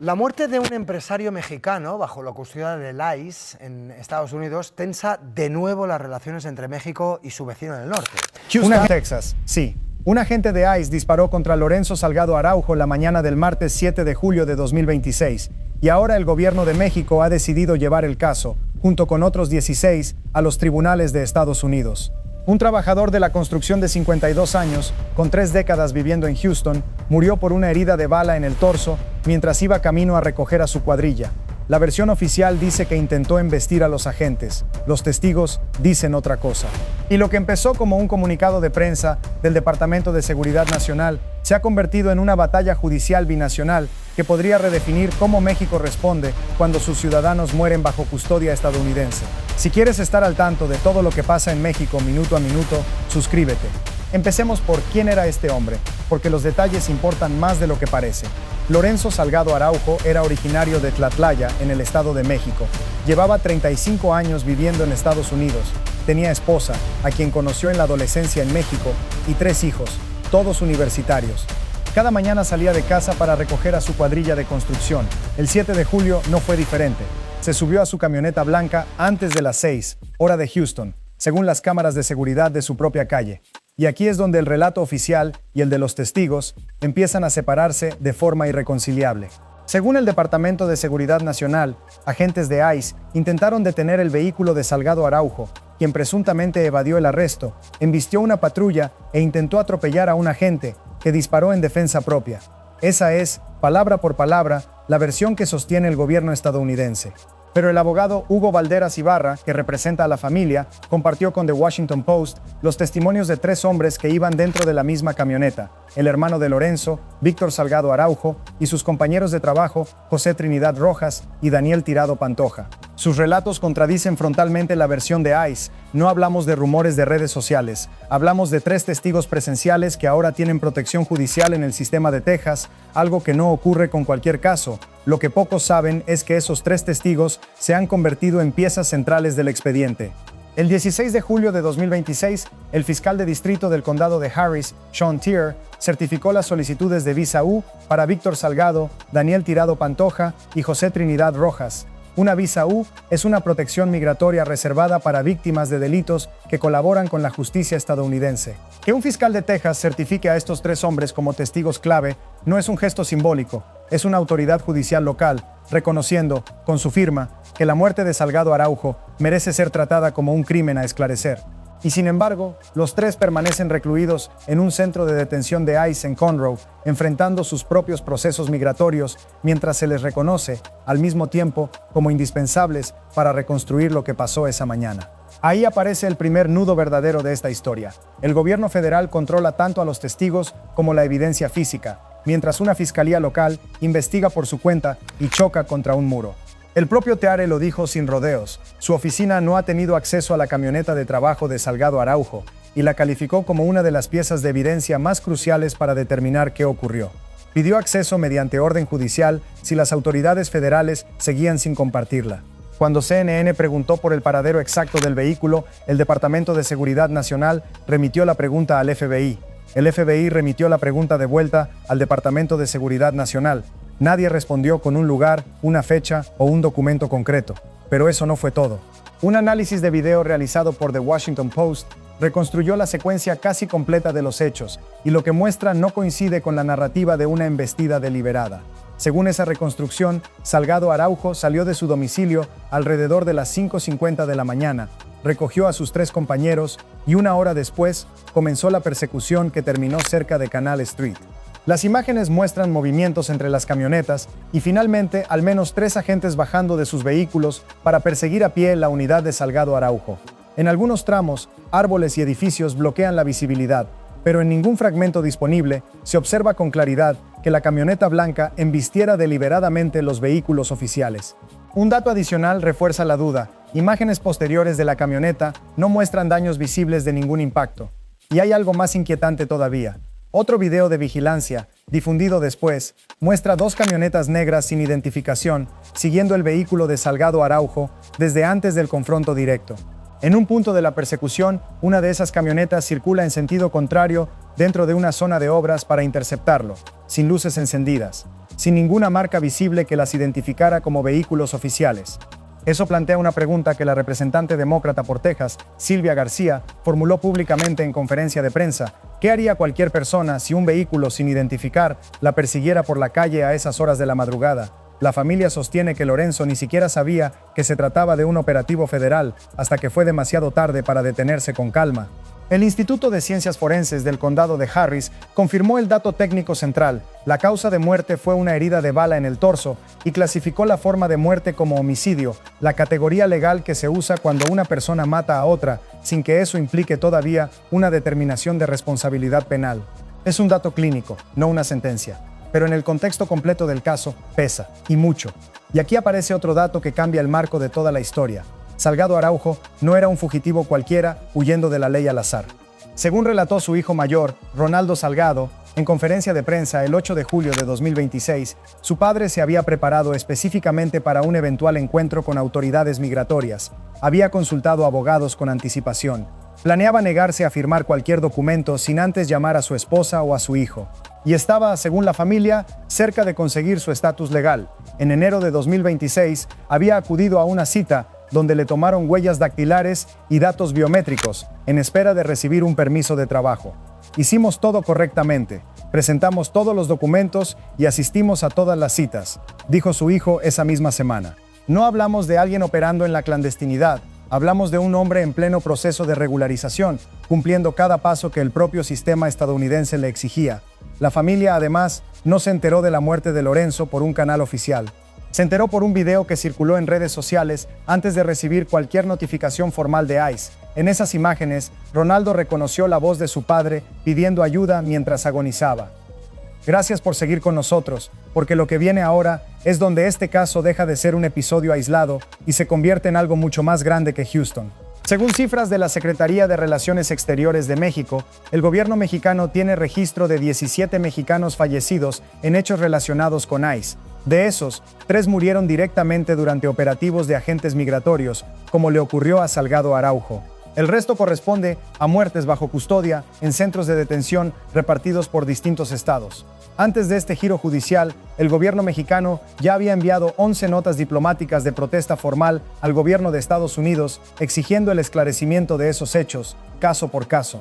La muerte de un empresario mexicano bajo la custodia del ICE en Estados Unidos tensa de nuevo las relaciones entre México y su vecino del norte. Houston, Texas, sí. Un agente de ICE disparó contra Lorenzo Salgado Araujo la mañana del martes 7 de julio de 2026, y ahora el gobierno de México ha decidido llevar el caso, junto con otros 16, a los tribunales de Estados Unidos. Un trabajador de la construcción de 52 años, con 3 décadas viviendo en Houston, murió por una herida de bala en el torso mientras iba camino a recoger a su cuadrilla. La versión oficial dice que intentó embestir a los agentes. Los testigos dicen otra cosa. Y lo que empezó como un comunicado de prensa del Departamento de Seguridad Nacional se ha convertido en una batalla judicial binacional que podría redefinir cómo México responde cuando sus ciudadanos mueren bajo custodia estadounidense. Si quieres estar al tanto de todo lo que pasa en México minuto a minuto, suscríbete. Empecemos por quién era este hombre, porque los detalles importan más de lo que parece. Lorenzo Salgado Araujo era originario de Tlatlaya, en el Estado de México. Llevaba 35 años viviendo en Estados Unidos. Tenía esposa, a quien conoció en la adolescencia en México, y 3 hijos, todos universitarios. Cada mañana salía de casa para recoger a su cuadrilla de construcción. El 7 de julio no fue diferente. Se subió a su camioneta blanca antes de las 6, hora de Houston, según las cámaras de seguridad de su propia calle. Y aquí es donde el relato oficial y el de los testigos empiezan a separarse de forma irreconciliable. Según el Departamento de Seguridad Nacional, agentes de ICE intentaron detener el vehículo de Salgado Araujo, quien presuntamente evadió el arresto, embistió una patrulla e intentó atropellar a un agente que disparó en defensa propia. Esa es, palabra por palabra, la versión que sostiene el gobierno estadounidense. Pero el abogado Hugo Valderas Ibarra, que representa a la familia, compartió con The Washington Post los testimonios de 3 hombres que iban dentro de la misma camioneta: el hermano de Lorenzo, Víctor Salgado Araujo, y sus compañeros de trabajo, José Trinidad Rojas y Daniel Tirado Pantoja. Sus relatos contradicen frontalmente la versión de ICE. No hablamos de rumores de redes sociales, hablamos de 3 testigos presenciales que ahora tienen protección judicial en el sistema de Texas, algo que no ocurre con cualquier caso. Lo que pocos saben es que esos 3 testigos se han convertido en piezas centrales del expediente. El 16 de julio de 2026, el fiscal de distrito del condado de Harris, Sean Tier, certificó las solicitudes de visa U para Víctor Salgado, Daniel Tirado Pantoja y José Trinidad Rojas. Una visa U es una protección migratoria reservada para víctimas de delitos que colaboran con la justicia estadounidense. Que un fiscal de Texas certifique a estos 3 hombres como testigos clave no es un gesto simbólico, es una autoridad judicial local, reconociendo, con su firma, que la muerte de Salgado Araujo merece ser tratada como un crimen a esclarecer. Y sin embargo, los 3 permanecen recluidos en un centro de detención de ICE en Conroe, enfrentando sus propios procesos migratorios, mientras se les reconoce, al mismo tiempo, como indispensables para reconstruir lo que pasó esa mañana. Ahí aparece el primer nudo verdadero de esta historia. El gobierno federal controla tanto a los testigos como la evidencia física, mientras una fiscalía local investiga por su cuenta y choca contra un muro. El propio Teare lo dijo sin rodeos. Su oficina no ha tenido acceso a la camioneta de trabajo de Salgado Araujo y la calificó como una de las piezas de evidencia más cruciales para determinar qué ocurrió. Pidió acceso mediante orden judicial si las autoridades federales seguían sin compartirla. Cuando CNN preguntó por el paradero exacto del vehículo, el Departamento de Seguridad Nacional remitió la pregunta al FBI. El FBI remitió la pregunta de vuelta al Departamento de Seguridad Nacional. Nadie respondió con un lugar, una fecha o un documento concreto. Pero eso no fue todo. Un análisis de video realizado por The Washington Post reconstruyó la secuencia casi completa de los hechos, y lo que muestra no coincide con la narrativa de una embestida deliberada. Según esa reconstrucción, Salgado Araujo salió de su domicilio alrededor de las 5:50 de la mañana, recogió a sus 3 compañeros y 1 hora después comenzó la persecución que terminó cerca de Canal Street. Las imágenes muestran movimientos entre las camionetas y finalmente al menos 3 agentes bajando de sus vehículos para perseguir a pie la unidad de Salgado Araujo. En algunos tramos, árboles y edificios bloquean la visibilidad, pero en ningún fragmento disponible se observa con claridad que la camioneta blanca embistiera deliberadamente los vehículos oficiales. Un dato adicional refuerza la duda. Imágenes posteriores de la camioneta no muestran daños visibles de ningún impacto. Y hay algo más inquietante todavía. Otro video de vigilancia, difundido después, muestra 2 camionetas negras sin identificación siguiendo el vehículo de Salgado Araujo desde antes del confronto directo. En un punto de la persecución, una de esas camionetas circula en sentido contrario dentro de una zona de obras para interceptarlo, sin luces encendidas, sin ninguna marca visible que las identificara como vehículos oficiales. Eso plantea una pregunta que la representante demócrata por Texas, Silvia García, formuló públicamente en conferencia de prensa. ¿Qué haría cualquier persona si un vehículo sin identificar la persiguiera por la calle a esas horas de la madrugada? La familia sostiene que Lorenzo ni siquiera sabía que se trataba de un operativo federal hasta que fue demasiado tarde para detenerse con calma. El Instituto de Ciencias Forenses del Condado de Harris confirmó el dato técnico central. La causa de muerte fue una herida de bala en el torso y clasificó la forma de muerte como homicidio, la categoría legal que se usa cuando una persona mata a otra, sin que eso implique todavía una determinación de responsabilidad penal. Es un dato clínico, no una sentencia. Pero en el contexto completo del caso, pesa, y mucho. Y aquí aparece otro dato que cambia el marco de toda la historia. Salgado Araujo no era un fugitivo cualquiera huyendo de la ley al azar. Según relató su hijo mayor, Ronaldo Salgado, en conferencia de prensa el 8 de julio de 2026, su padre se había preparado específicamente para un eventual encuentro con autoridades migratorias. Había consultado abogados con anticipación. Planeaba negarse a firmar cualquier documento sin antes llamar a su esposa o a su hijo. Y estaba, según la familia, cerca de conseguir su estatus legal. En enero de 2026, había acudido a una cita donde le tomaron huellas dactilares y datos biométricos, en espera de recibir un permiso de trabajo. Hicimos todo correctamente, presentamos todos los documentos y asistimos a todas las citas, dijo su hijo esa misma semana. No hablamos de alguien operando en la clandestinidad, hablamos de un hombre en pleno proceso de regularización, cumpliendo cada paso que el propio sistema estadounidense le exigía. La familia, además, no se enteró de la muerte de Lorenzo por un canal oficial. Se enteró por un video que circuló en redes sociales antes de recibir cualquier notificación formal de ICE. En esas imágenes, Ronaldo reconoció la voz de su padre pidiendo ayuda mientras agonizaba. Gracias por seguir con nosotros, porque lo que viene ahora es donde este caso deja de ser un episodio aislado y se convierte en algo mucho más grande que Houston. Según cifras de la Secretaría de Relaciones Exteriores de México, el gobierno mexicano tiene registro de 17 mexicanos fallecidos en hechos relacionados con ICE. De esos, 3 murieron directamente durante operativos de agentes migratorios, como le ocurrió a Salgado Araujo. El resto corresponde a muertes bajo custodia en centros de detención repartidos por distintos estados. Antes de este giro judicial, el gobierno mexicano ya había enviado 11 notas diplomáticas de protesta formal al gobierno de Estados Unidos exigiendo el esclarecimiento de esos hechos, caso por caso.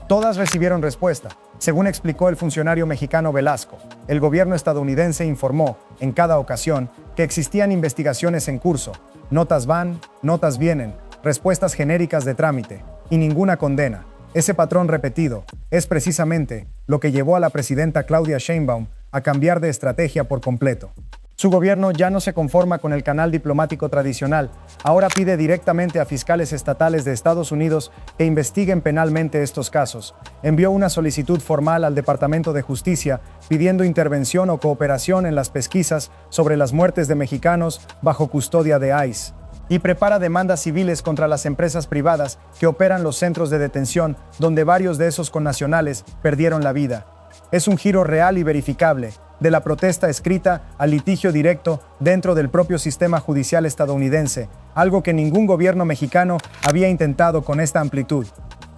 Todas recibieron respuesta. Según explicó el funcionario mexicano Velasco, el gobierno estadounidense informó, en cada ocasión, que existían investigaciones en curso. Notas van, notas vienen, respuestas genéricas de trámite, y ninguna condena. Ese patrón repetido es precisamente lo que llevó a la presidenta Claudia Sheinbaum a cambiar de estrategia por completo. Su gobierno ya no se conforma con el canal diplomático tradicional, ahora pide directamente a fiscales estatales de Estados Unidos que investiguen penalmente estos casos. Envió una solicitud formal al Departamento de Justicia pidiendo intervención o cooperación en las pesquisas sobre las muertes de mexicanos bajo custodia de ICE. Y prepara demandas civiles contra las empresas privadas que operan los centros de detención donde varios de esos connacionales perdieron la vida. Es un giro real y verificable, de la protesta escrita al litigio directo dentro del propio sistema judicial estadounidense, algo que ningún gobierno mexicano había intentado con esta amplitud.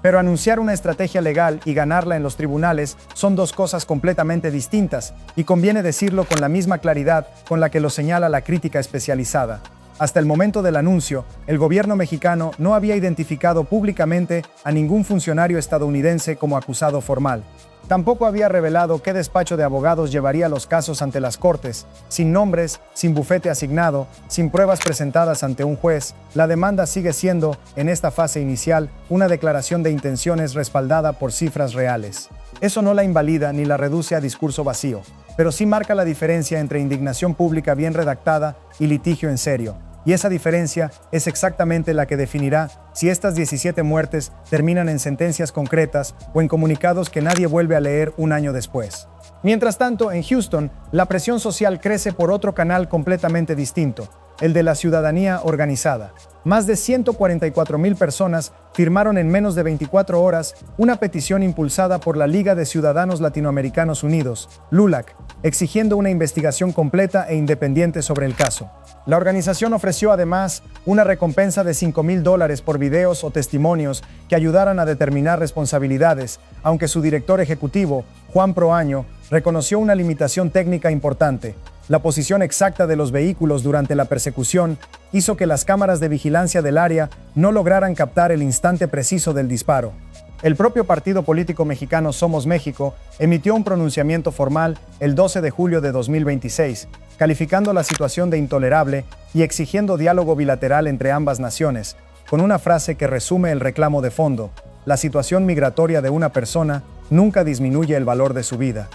Pero anunciar una estrategia legal y ganarla en los tribunales son dos cosas completamente distintas, y conviene decirlo con la misma claridad con la que lo señala la crítica especializada. Hasta el momento del anuncio, el gobierno mexicano no había identificado públicamente a ningún funcionario estadounidense como acusado formal. Tampoco había revelado qué despacho de abogados llevaría los casos ante las cortes, sin nombres, sin bufete asignado, sin pruebas presentadas ante un juez. La demanda sigue siendo, en esta fase inicial, una declaración de intenciones respaldada por cifras reales. Eso no la invalida ni la reduce a discurso vacío, pero sí marca la diferencia entre indignación pública bien redactada y litigio en serio. Y esa diferencia es exactamente la que definirá si estas 17 muertes terminan en sentencias concretas o en comunicados que nadie vuelve a leer un año después. Mientras tanto, en Houston, la presión social crece por otro canal completamente distinto. el de la ciudadanía organizada. Más de 144,000 personas firmaron en menos de 24 horas una petición impulsada por la Liga de Ciudadanos Latinoamericanos Unidos, LULAC, exigiendo una investigación completa e independiente sobre el caso. La organización ofreció además una recompensa de $5,000 por videos o testimonios que ayudaran a determinar responsabilidades, aunque su director ejecutivo, Juan Proaño, reconoció una limitación técnica importante. La posición exacta de los vehículos durante la persecución hizo que las cámaras de vigilancia del área no lograran captar el instante preciso del disparo. El propio partido político mexicano Somos México emitió un pronunciamiento formal el 12 de julio de 2026, calificando la situación de intolerable y exigiendo diálogo bilateral entre ambas naciones, con una frase que resume el reclamo de fondo: la situación migratoria de una persona nunca disminuye el valor de su vida.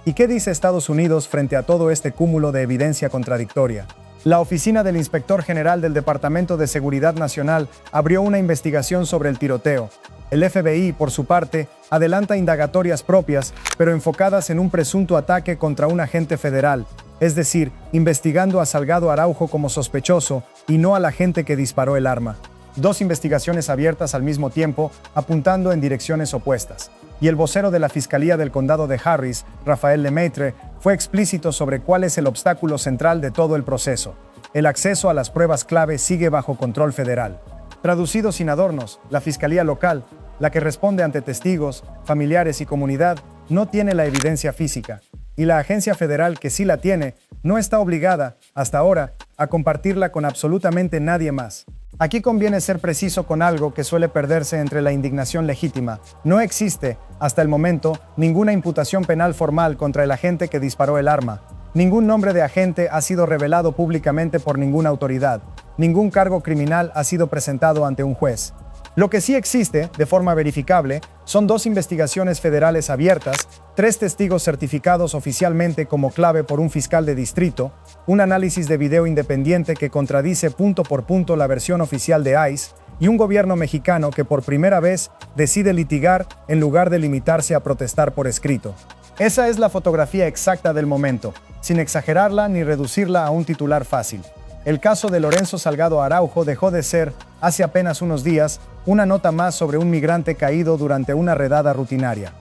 ¿Y qué dice Estados Unidos frente a todo este cúmulo de evidencia contradictoria? La Oficina del Inspector General del Departamento de Seguridad Nacional abrió una investigación sobre el tiroteo. El FBI, por su parte, adelanta indagatorias propias, pero enfocadas en un presunto ataque contra un agente federal, es decir, investigando a Salgado Araujo como sospechoso y no al agente que disparó el arma. Dos investigaciones abiertas al mismo tiempo, apuntando en direcciones opuestas. Y el vocero de la Fiscalía del Condado de Harris, Rafael Lemaitre, fue explícito sobre cuál es el obstáculo central de todo el proceso. El acceso a las pruebas clave sigue bajo control federal. Traducido sin adornos, la Fiscalía local, la que responde ante testigos, familiares y comunidad, no tiene la evidencia física. Y la agencia federal que sí la tiene, no está obligada, hasta ahora, a compartirla con absolutamente nadie más. Aquí conviene ser preciso con algo que suele perderse entre la indignación legítima. No existe, hasta el momento, ninguna imputación penal formal contra el agente que disparó el arma. Ningún nombre de agente ha sido revelado públicamente por ninguna autoridad. Ningún cargo criminal ha sido presentado ante un juez. Lo que sí existe, de forma verificable, son dos investigaciones federales abiertas, 3 testigos certificados oficialmente como clave por un fiscal de distrito, un análisis de video independiente que contradice punto por punto la versión oficial de ICE, y un gobierno mexicano que por primera vez decide litigar en lugar de limitarse a protestar por escrito. Esa es la fotografía exacta del momento, sin exagerarla ni reducirla a un titular fácil. El caso de Lorenzo Salgado Araujo dejó de ser, hace apenas unos días, una nota más sobre un migrante caído durante una redada rutinaria.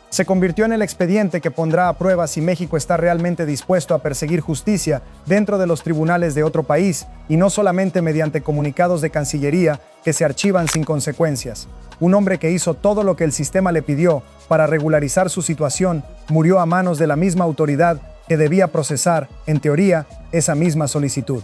Se convirtió en el expediente que pondrá a prueba si México está realmente dispuesto a perseguir justicia dentro de los tribunales de otro país y no solamente mediante comunicados de Cancillería que se archivan sin consecuencias. Un hombre que hizo todo lo que el sistema le pidió para regularizar su situación murió a manos de la misma autoridad que debía procesar, en teoría, esa misma solicitud.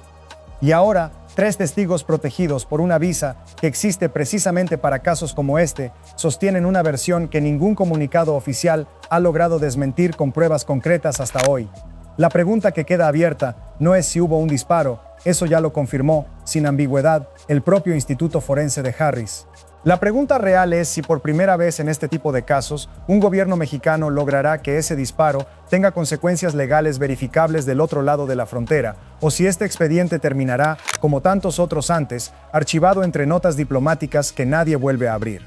Y ahora, 3 testigos protegidos por una visa que existe precisamente para casos como este, sostienen una versión que ningún comunicado oficial ha logrado desmentir con pruebas concretas hasta hoy. La pregunta que queda abierta no es si hubo un disparo, eso ya lo confirmó, sin ambigüedad, el propio Instituto Forense de Harris. La pregunta real es si por primera vez en este tipo de casos, un gobierno mexicano logrará que ese disparo tenga consecuencias legales verificables del otro lado de la frontera, o si este expediente terminará, como tantos otros antes, archivado entre notas diplomáticas que nadie vuelve a abrir.